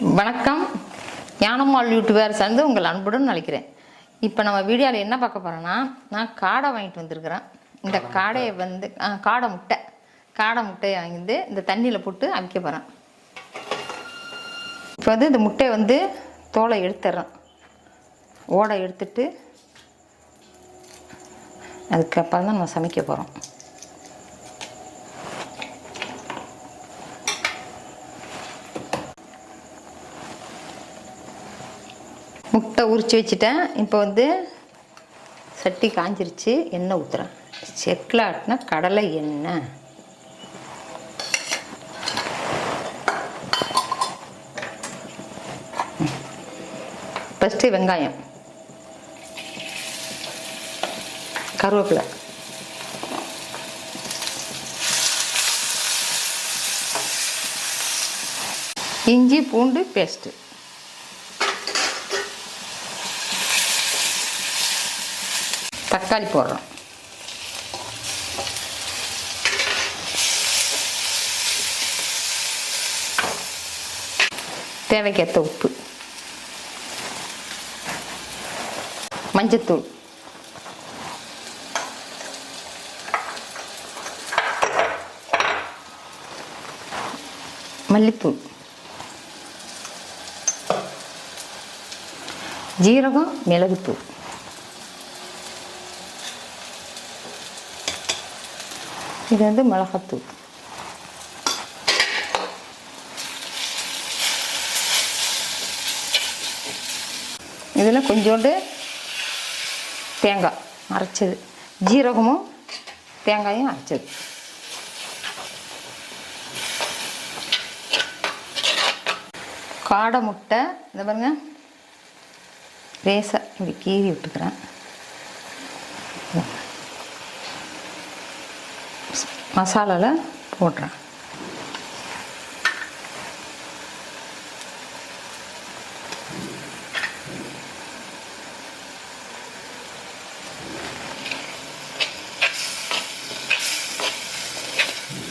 வணக்கம். ஞானம்மாள் யூடியூபர்ஸ் வந்து உங்கள் அன்புடன் அழைக்கிறேன். இப்போ நம்ம வீடியோவில் என்ன பார்க்க போகிறோன்னா, நான் காடை வாங்கிட்டு வந்திருக்கிறேன். இந்த காடையை வந்து காடை முட்டையை வாங்கிட்டு இந்த தண்ணியில் போட்டு அவிக்க போகிறேன். இப்போ வந்து இந்த முட்டையை வந்து தோலை எடுத்துடுறேன். ஓடை எடுத்துட்டு அதுக்கப்புறம் தான் நம்ம சமைக்க போகிறோம். முட்டை உரித்து வச்சுட்டேன். இப்போ வந்து சட்டி காஞ்சிருச்சு, எண்ணெய் ஊற்றுறேன். செக்கில் ஆட்டினா கடலை எண்ணெய். ஃபஸ்ட்டு வெங்காயம், கருவேப்பிலை, இஞ்சி பூண்டு பேஸ்ட்டு, தக்காளி போடுறோம். தேவைக்கேற்ற உப்பு, மஞ்சத்தூள், மல்லித்தூள், ஜீரகம், மிளகுத்தூள், இது வந்து மிளகாத்தூள். இதில் கொஞ்சோண்டு தேங்காய் அரைச்சது, ஜீரகமும் தேங்காயும் அரைச்சது. காடை முட்டை இந்த பாருங்க, லேசாக இப்படி கீறி விட்டுக்கிறேன். மசாலாவில் போடுறேன்.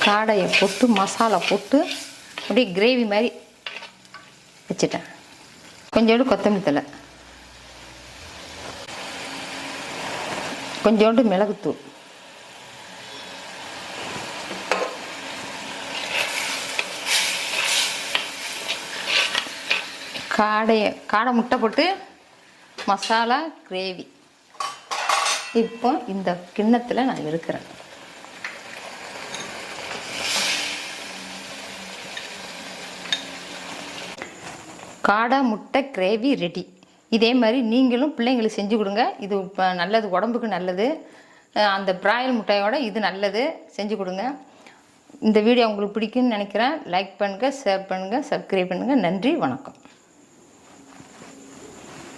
காடையை போட்டு மசாலா போட்டு அப்படியே கிரேவி மாதிரி வச்சுட்டேன். கொஞ்சோண்டு கொத்தமல்லி தழை, கொஞ்சோண்டு மிளகுத்தூள், காடை முட்டை போட்டு மசாலா கிரேவி. இப்போ இந்த கிண்ணத்தில் நான் இருக்கிறேன். காடை முட்டை கிரேவி ரெடி. இதே மாதிரி நீங்களும் பிள்ளைங்களுக்கு செஞ்சு கொடுங்க. இது இப்போ நல்லது, உடம்புக்கு நல்லது. அந்த பிராயல் முட்டையோட இது நல்லது, செஞ்சு கொடுங்க. இந்த வீடியோ உங்களுக்கு பிடிக்கும்னு நினைக்கிறேன். லைக் பண்ணுங்கள், ஷேர் பண்ணுங்கள், சப்ஸ்கிரைப் பண்ணுங்கள். நன்றி, வணக்கம்.